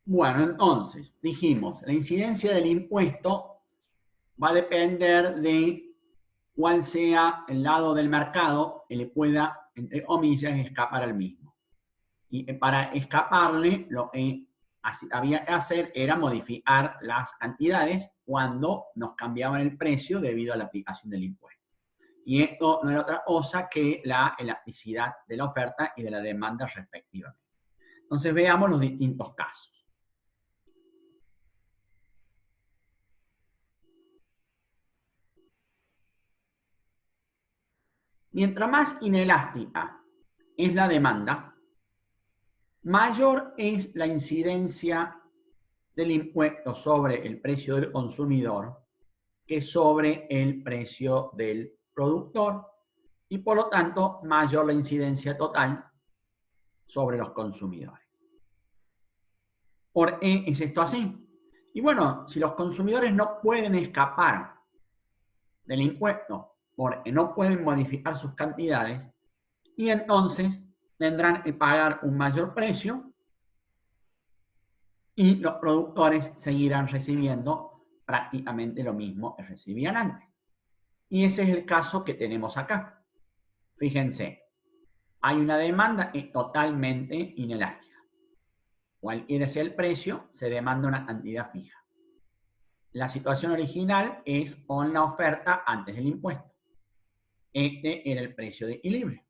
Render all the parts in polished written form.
Bueno, entonces, dijimos, la incidencia del impuesto va a depender de cuál sea el lado del mercado que le pueda, entre comillas, escapar al mismo. Y para escaparle, lo que había que hacer era modificar las cantidades cuando nos cambiaban el precio debido a la aplicación del impuesto. Y esto no era otra cosa que la elasticidad de la oferta y de la demanda respectivamente. Entonces veamos los distintos casos. Mientras más inelástica es la demanda, mayor es la incidencia del impuesto sobre el precio del consumidor que sobre el precio del productor y por lo tanto mayor la incidencia total sobre los consumidores. ¿Por qué es esto así? Y bueno, si los consumidores no pueden escapar del impuesto porque no pueden modificar sus cantidades, y entonces tendrán que pagar un mayor precio y los productores seguirán recibiendo prácticamente lo mismo que recibían antes. Y ese es el caso que tenemos acá. Fíjense, hay una demanda totalmente inelástica. Cualquiera sea el precio, se demanda una cantidad fija. La situación original es con la oferta antes del impuesto. Este era el precio de equilibrio.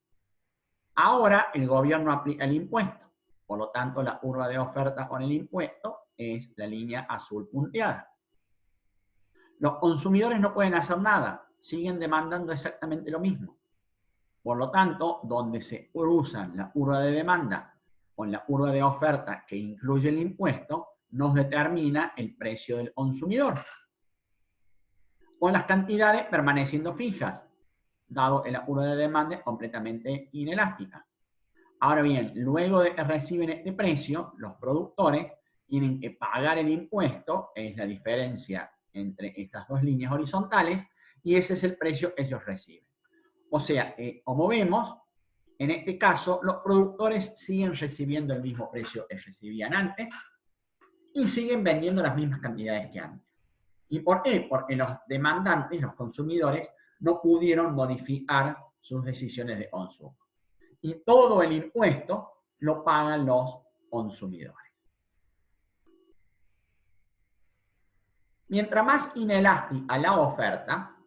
Ahora el gobierno aplica el impuesto. Por lo tanto, la curva de oferta con el impuesto es la línea azul punteada. Los consumidores no pueden hacer nada, siguen demandando exactamente lo mismo. Por lo tanto, donde se cruzan la curva de demanda con la curva de oferta que incluye el impuesto, nos determina el precio del consumidor. Con las cantidades permaneciendo fijas, dado que la curva de demanda es completamente inelástica. Ahora bien, luego de que reciben este precio, los productores tienen que pagar el impuesto, es la diferencia entre estas dos líneas horizontales, y ese es el precio que ellos reciben. O sea, como vemos, en este caso, los productores siguen recibiendo el mismo precio que recibían antes y siguen vendiendo las mismas cantidades que antes. ¿Y por qué? Porque los demandantes, los consumidores, no pudieron modificar sus decisiones de consumo. Y todo el impuesto lo pagan los consumidores. Mientras más inelástica la oferta,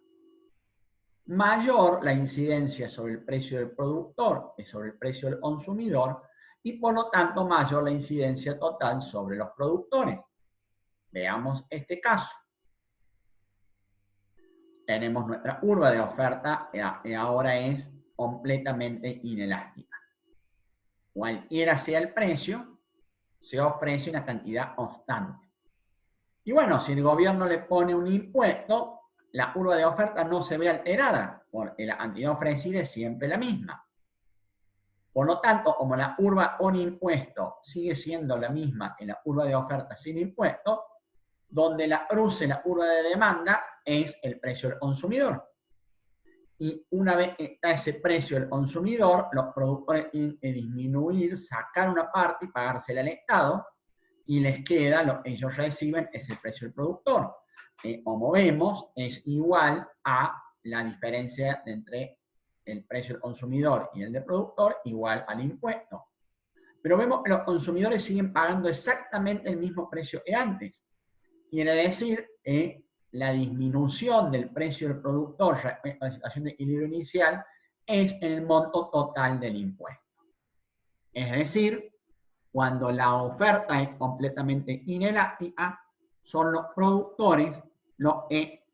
mayor la incidencia sobre el precio del productor y sobre el precio del consumidor, y por lo tanto mayor la incidencia total sobre los productores. Veamos este caso. Tenemos nuestra curva de oferta que ahora es completamente inelástica. Cualquiera sea el precio, se ofrece una cantidad constante. Y bueno, si el gobierno le pone un impuesto, la curva de oferta no se ve alterada, porque la cantidad ofrecida es siempre la misma. Por lo tanto, como la curva con impuesto sigue siendo la misma que la curva de oferta sin impuesto, donde la cruce la curva de demanda es el precio del consumidor. Y una vez que está ese precio del consumidor, los productores tienen que disminuir, sacar una parte y pagársela al Estado, y les queda lo que ellos reciben es el precio del productor. Como vemos, es igual a la diferencia entre el precio del consumidor y el del productor, igual al impuesto. Pero vemos que los consumidores siguen pagando exactamente el mismo precio que antes. Quiere decir que la disminución del precio del productor respecto a la situación de equilibrio inicial es en el monto total del impuesto. Es decir, cuando la oferta es completamente inelástica, son los productores los que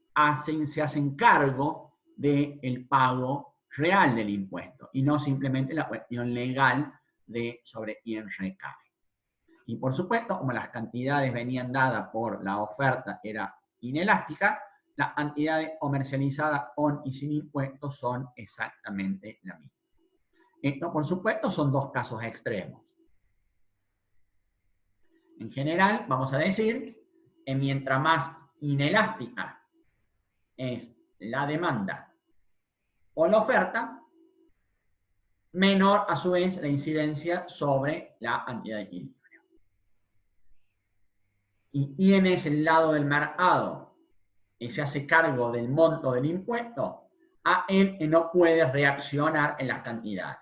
se hacen cargo del pago real del impuesto y no simplemente la cuestión legal de sobre quién recae. Y por supuesto, como las cantidades venían dadas por la oferta era inelástica, las cantidades comercializadas con y sin impuestos son exactamente la misma. Esto, por supuesto, son dos casos extremos. En general, vamos a decir que mientras más inelástica es la demanda o la oferta, menor a su vez la incidencia sobre la cantidad de equilibrio. y quién es el lado del mercado que se hace cargo del monto del impuesto, a él que no puede reaccionar en las cantidades.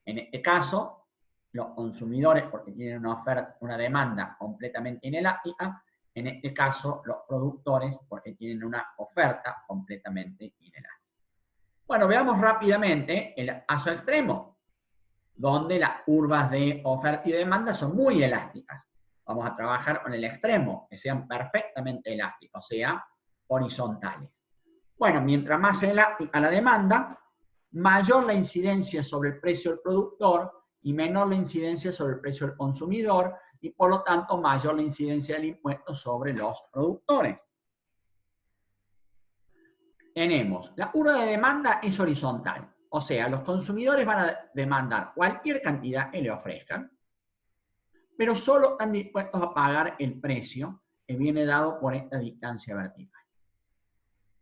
En este caso, los consumidores, porque tienen una oferta, una demanda completamente inelástica. En este caso, los productores, porque tienen una oferta completamente inelástica. Bueno, veamos rápidamente el caso extremo, donde las curvas de oferta y demanda son muy elásticas. Vamos a trabajar con el extremo, que sean perfectamente elásticos, o sea, horizontales. Bueno, mientras más elástica la demanda, mayor la incidencia sobre el precio del productor y menor la incidencia sobre el precio del consumidor, y por lo tanto mayor la incidencia del impuesto sobre los productores. Tenemos, la curva de demanda es horizontal, o sea, los consumidores van a demandar cualquier cantidad que le ofrezcan, pero solo están dispuestos a pagar el precio que viene dado por esta distancia vertical.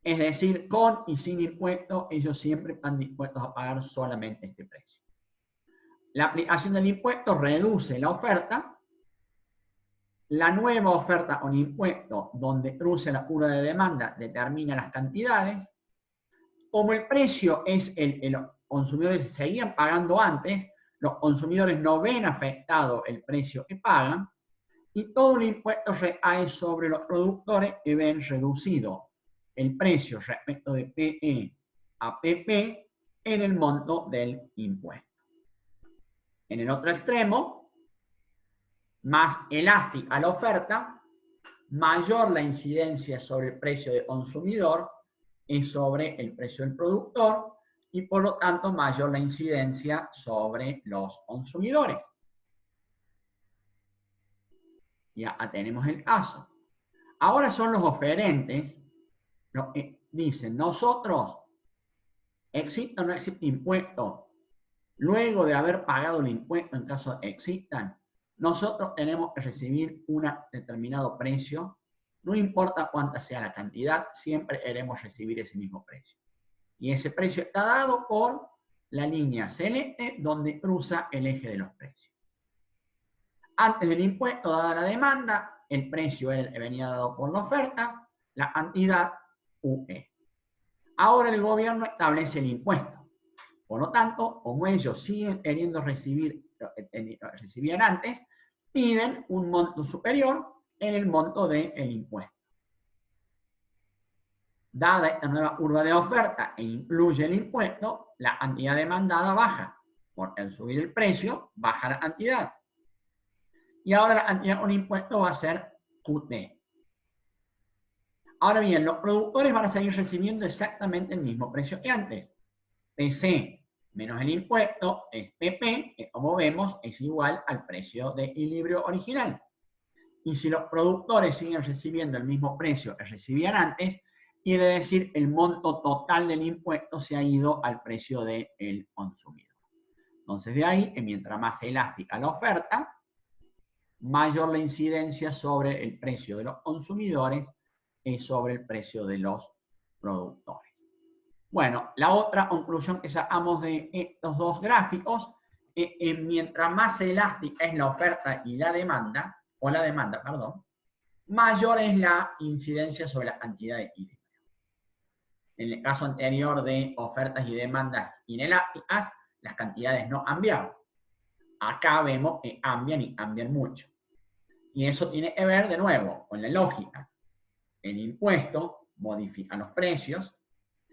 Es decir, con y sin impuesto, ellos siempre están dispuestos a pagar solamente este precio. La aplicación del impuesto reduce la oferta. La nueva oferta con impuesto, donde cruce la curva de demanda, determina las cantidades. Como el precio es los consumidores seguían pagando antes, los consumidores no ven afectado el precio que pagan, y todo el impuesto recae sobre los productores que ven reducido el precio respecto de PE a PP en el monto del impuesto. En el otro extremo, más elástica la oferta, mayor la incidencia sobre el precio del consumidor y sobre el precio del productor, y por lo tanto mayor la incidencia sobre los consumidores. Ya tenemos el caso. Ahora son los oferentes los que dicen, nosotros, exista o no existe impuesto, luego de haber pagado el impuesto en caso de que existan, nosotros tenemos que recibir un determinado precio, no importa cuánta sea la cantidad, siempre queremos recibir ese mismo precio. Y ese precio está dado por la línea celeste donde cruza el eje de los precios. Antes del impuesto, dada la demanda, el precio venía dado por la oferta, la cantidad UE. Ahora el gobierno establece el impuesto. Por lo tanto, como ellos siguen queriendo recibir lo que recibían antes, piden un monto superior en el monto del impuesto. Dada esta nueva curva de oferta e incluye el impuesto, la cantidad demandada baja. Porque al subir el precio, baja la cantidad. Y ahora la cantidad con impuesto va a ser QT. Ahora bien, los productores van a seguir recibiendo exactamente el mismo precio que antes. PC menos el impuesto es PP, que como vemos es igual al precio de equilibrio original. Y si los productores siguen recibiendo el mismo precio que recibían antes, quiere decir el monto total del impuesto se ha ido al precio del consumidor. Entonces de ahí que mientras más elástica la oferta, mayor la incidencia sobre el precio de los consumidores y sobre el precio de los productores. Bueno, la otra conclusión que sacamos de estos dos gráficos es que mientras más elástica es la oferta y la demanda, mayor es la incidencia sobre la cantidad de equilibrio. En el caso anterior de ofertas y demandas inelásticas, las cantidades no cambiaban. Acá vemos que cambian y cambian mucho. Y eso tiene que ver, de nuevo, con la lógica. El impuesto modifica los precios.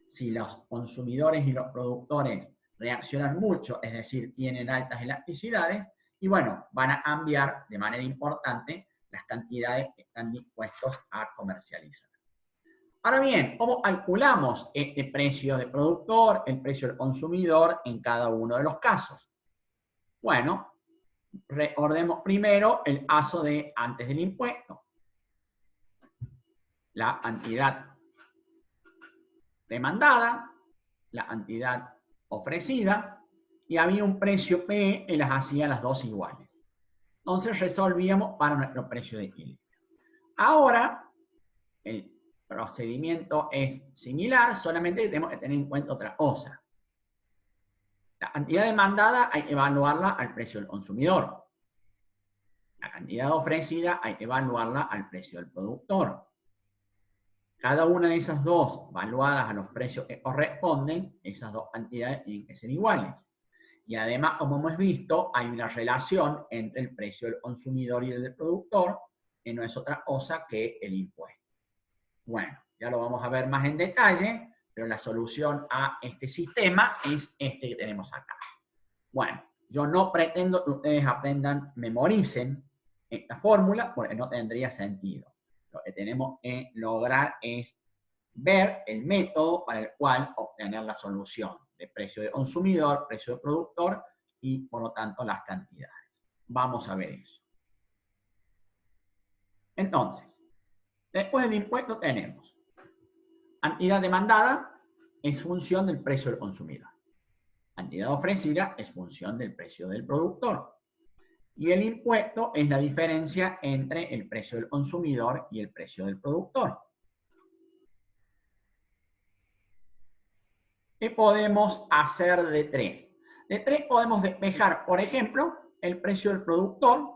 Si los consumidores y los productores reaccionan mucho, es decir, tienen altas elasticidades, y bueno, van a cambiar de manera importante las cantidades que están dispuestos a comercializar. Ahora bien, ¿cómo calculamos este precio de productor, el precio del consumidor en cada uno de los casos? Bueno, recordemos primero el caso de antes del impuesto. La cantidad demandada, la cantidad ofrecida, y había un precio P que las hacía las dos iguales. Entonces resolvíamos para nuestro precio de equilibrio. Ahora, el procedimiento es similar, solamente tenemos que tener en cuenta otra cosa. La cantidad demandada hay que evaluarla al precio del consumidor. La cantidad ofrecida hay que evaluarla al precio del productor. Cada una de esas dos, valuadas a los precios que corresponden, esas dos cantidades tienen que ser iguales. Y además, como hemos visto, hay una relación entre el precio del consumidor y el del productor, que no es otra cosa que el impuesto. Bueno, ya lo vamos a ver más en detalle, pero la solución a este sistema es este que tenemos acá. Bueno, yo no pretendo que ustedes aprendan, memoricen esta fórmula, porque no tendría sentido. Lo que tenemos que lograr es ver el método para el cual obtener la solución de precio de consumidor, precio de productor y, por lo tanto, las cantidades. Vamos a ver eso. Entonces, después del impuesto tenemos cantidad demandada es función del precio del consumidor. Cantidad ofrecida es función del precio del productor. Y el impuesto es la diferencia entre el precio del consumidor y el precio del productor. ¿Qué podemos hacer de 3? De 3 podemos despejar, por ejemplo, el precio del productor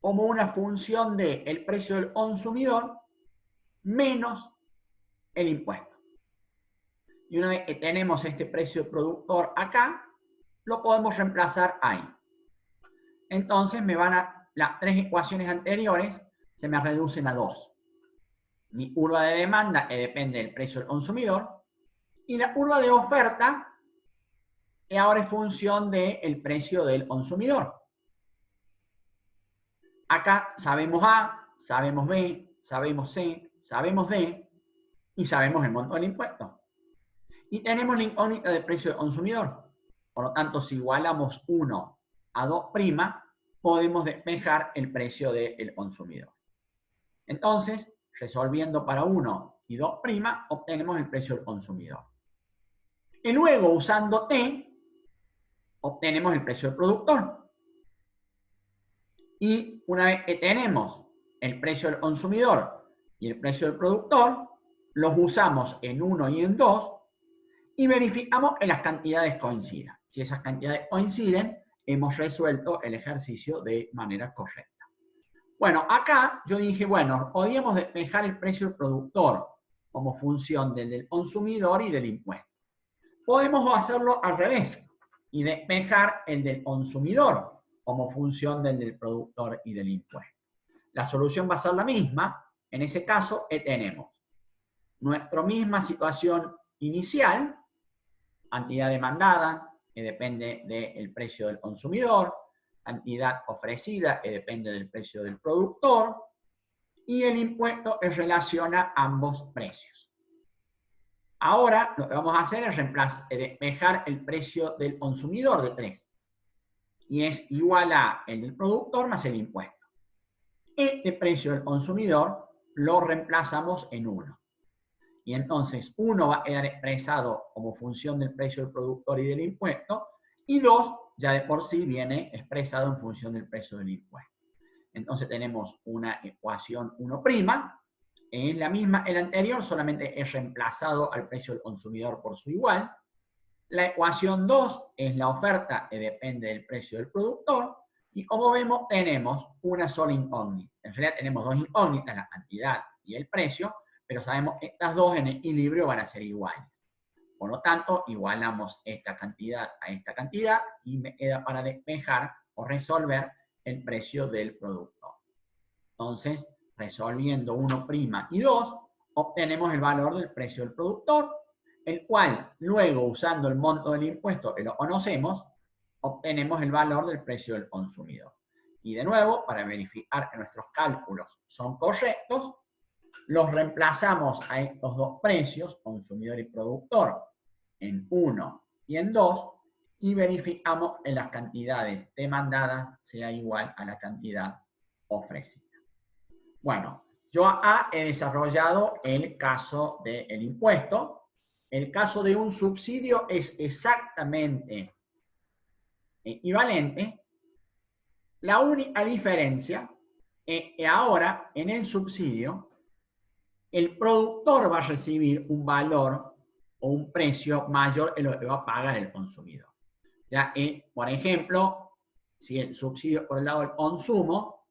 como una función del precio del consumidor menos el impuesto. Y una vez que tenemos este precio del productor acá, lo podemos reemplazar ahí. Entonces las 3 ecuaciones anteriores se me reducen a 2. Mi curva de demanda, que depende del precio del consumidor, y la curva de oferta, que ahora es función del precio del consumidor. Acá sabemos A, sabemos B, sabemos C, sabemos D, y sabemos el monto del impuesto. Y tenemos la incógnita del precio del consumidor. Por lo tanto, si igualamos 1 a 2', podemos despejar el precio del consumidor. Entonces, resolviendo para 1 y 2', obtenemos el precio del consumidor. Y luego, usando T, obtenemos el precio del productor. Y una vez que tenemos el precio del consumidor y el precio del productor, los usamos en 1 y en 2 y verificamos que las cantidades coincidan. Si esas cantidades coinciden, hemos resuelto el ejercicio de manera correcta. Bueno, acá yo dije, bueno, podíamos despejar el precio del productor como función del consumidor y del impuesto. Podemos hacerlo al revés y despejar el del consumidor como función del productor y del impuesto. La solución va a ser la misma. En ese caso, tenemos nuestra misma situación inicial, cantidad demandada, que depende del precio del consumidor, cantidad ofrecida, que depende del precio del productor, y el impuesto que relaciona ambos precios. Ahora lo que vamos a hacer es despejar el precio del consumidor de 3, y es igual a el del productor más el impuesto. Este precio del consumidor lo reemplazamos en 1. Y entonces 1 va a quedar expresado como función del precio del productor y del impuesto, y 2 ya de por sí viene expresado en función del precio del impuesto. Entonces tenemos una ecuación 1', es la misma el anterior, solamente es reemplazado al precio del consumidor por su igual. La ecuación 2 es la oferta que depende del precio del productor, y como vemos tenemos una sola incógnita. En realidad tenemos dos incógnitas, la cantidad y el precio, pero sabemos que estas dos en equilibrio van a ser iguales. Por lo tanto, igualamos esta cantidad a esta cantidad y me queda para despejar o resolver el precio del productor. Entonces, resolviendo 1' y 2, obtenemos el valor del precio del productor, el cual, luego, usando el monto del impuesto que lo conocemos, obtenemos el valor del precio del consumidor. Y de nuevo, para verificar que nuestros cálculos son correctos, los reemplazamos a estos dos precios, consumidor y productor, en 1 y en 2, y verificamos que las cantidades demandadas sea igual a la cantidad ofrecida. Bueno, yo acá he desarrollado el caso del impuesto. El caso de un subsidio es exactamente equivalente. La única diferencia es que ahora en el subsidio el productor va a recibir un valor o un precio mayor que lo que va a pagar el consumidor. Ya que, por ejemplo, si el subsidio por el lado del consumo,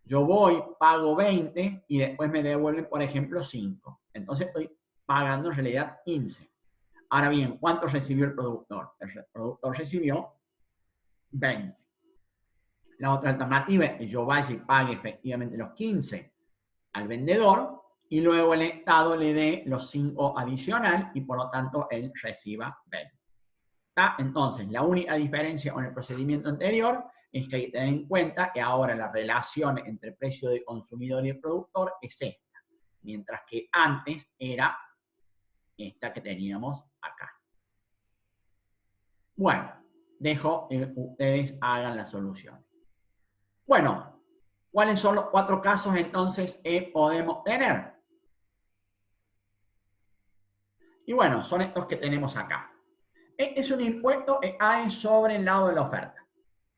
Yo voy, pago 20 y después me devuelven, por ejemplo, 5. Entonces estoy pagando en realidad 15. Ahora bien, ¿cuánto recibió el productor? El productor recibió 20. La otra alternativa es que yo vaya y pague efectivamente los 15 al vendedor y luego el Estado le dé los 5 adicional y por lo tanto él reciba 20. ¿Está? Entonces, la única diferencia con el procedimiento anterior es que hay que tener en cuenta que ahora la relación entre el precio del consumidor y el productor es esta, mientras que antes era esta que teníamos acá. Bueno, dejo que ustedes hagan la solución. Bueno, ¿cuáles son los 4 casos entonces que podemos tener? Y bueno, son estos que tenemos acá. Este es un impuesto que hay sobre el lado de la oferta.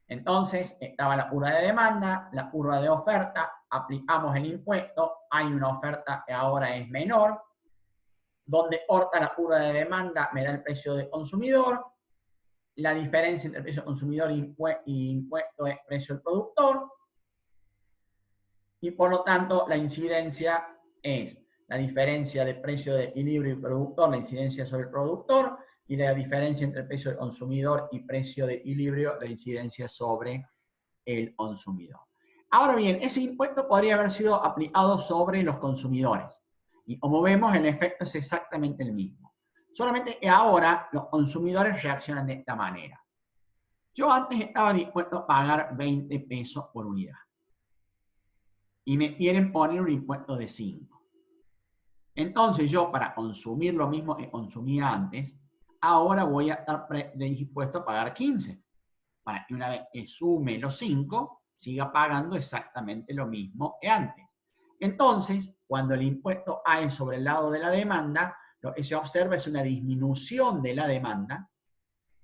Entonces, estaba la curva de demanda, la curva de oferta, aplicamos el impuesto, hay una oferta que ahora es menor, donde corta la curva de demanda me da el precio del consumidor, la diferencia entre el precio del consumidor y impuesto es precio del productor, y por lo tanto la incidencia es la diferencia de precio de equilibrio y productor, la incidencia sobre el productor, y la diferencia entre el precio del consumidor y precio de equilibrio, la incidencia sobre el consumidor. Ahora bien, ese impuesto podría haber sido aplicado sobre los consumidores. Y como vemos, el efecto es exactamente el mismo. Solamente que ahora los consumidores reaccionan de esta manera. Yo antes estaba dispuesto a pagar 20 pesos por unidad. Y me quieren poner un impuesto de 5. Entonces yo, para consumir lo mismo que consumía antes, ahora voy a estar dispuesto a pagar 15. Para que una vez que sume los 5, siga pagando exactamente lo mismo que antes. Entonces, cuando el impuesto hay sobre el lado de la demanda, lo que se observa es una disminución de la demanda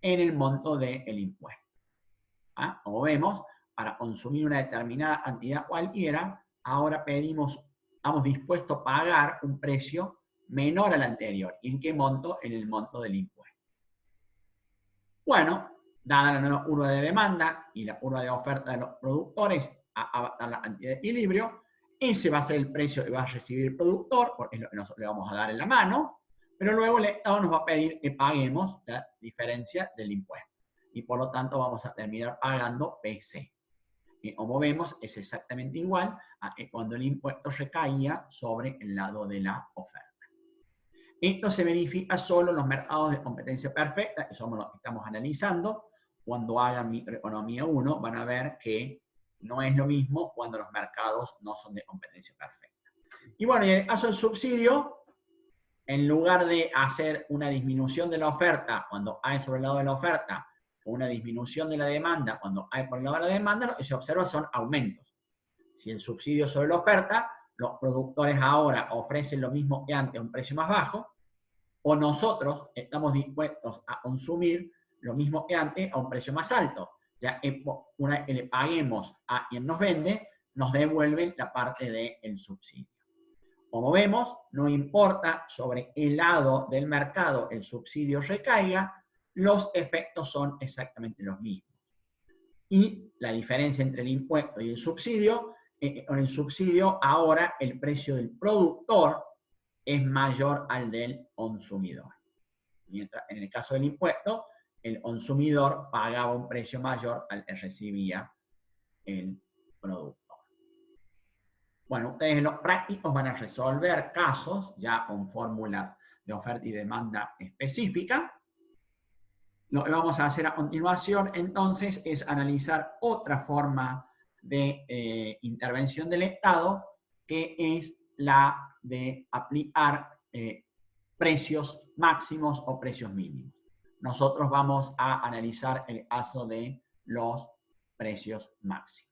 en el monto del impuesto. ¿Ah? Como vemos, para consumir una determinada cantidad cualquiera, ahora estamos dispuestos a pagar un precio menor al anterior. ¿Y en qué monto? En el monto del impuesto. Bueno, dada la nueva curva de demanda y la curva de oferta de los productores a la cantidad de equilibrio, ese va a ser el precio que va a recibir el productor, porque es lo que nosotros le vamos a dar en la mano, pero luego el Estado nos va a pedir que paguemos la diferencia del impuesto. Y por lo tanto vamos a terminar pagando PC. Y como vemos, es exactamente igual a que cuando el impuesto recaía sobre el lado de la oferta. Esto se verifica solo en los mercados de competencia perfecta, que somos los que estamos analizando. Cuando hagan Microeconomía 1, van a ver que no es lo mismo cuando los mercados no son de competencia perfecta. Y bueno, y en el caso del subsidio, en lugar de hacer una disminución de la oferta cuando hay sobre el lado de la oferta, o una disminución de la demanda cuando hay por el lado de la demanda, lo que se observa son aumentos. Si el subsidio sobre la oferta, los productores ahora ofrecen lo mismo que antes a un precio más bajo, o nosotros estamos dispuestos a consumir lo mismo que antes a un precio más alto. Ya una vez que le paguemos a quien nos vende, nos devuelven la parte del subsidio. Como vemos, no importa sobre el lado del mercado el subsidio recaiga, los efectos son exactamente los mismos. Y la diferencia entre el impuesto y el subsidio, con el subsidio ahora el precio del productor es mayor al del consumidor. Mientras en el caso del impuesto, el consumidor pagaba un precio mayor al que recibía el productor. Bueno, ustedes en los prácticos van a resolver casos ya con fórmulas de oferta y demanda específica. Lo que vamos a hacer a continuación, entonces, es analizar otra forma de intervención del Estado, que es la de aplicar precios máximos o precios mínimos. Nosotros vamos a analizar el caso de los precios máximos.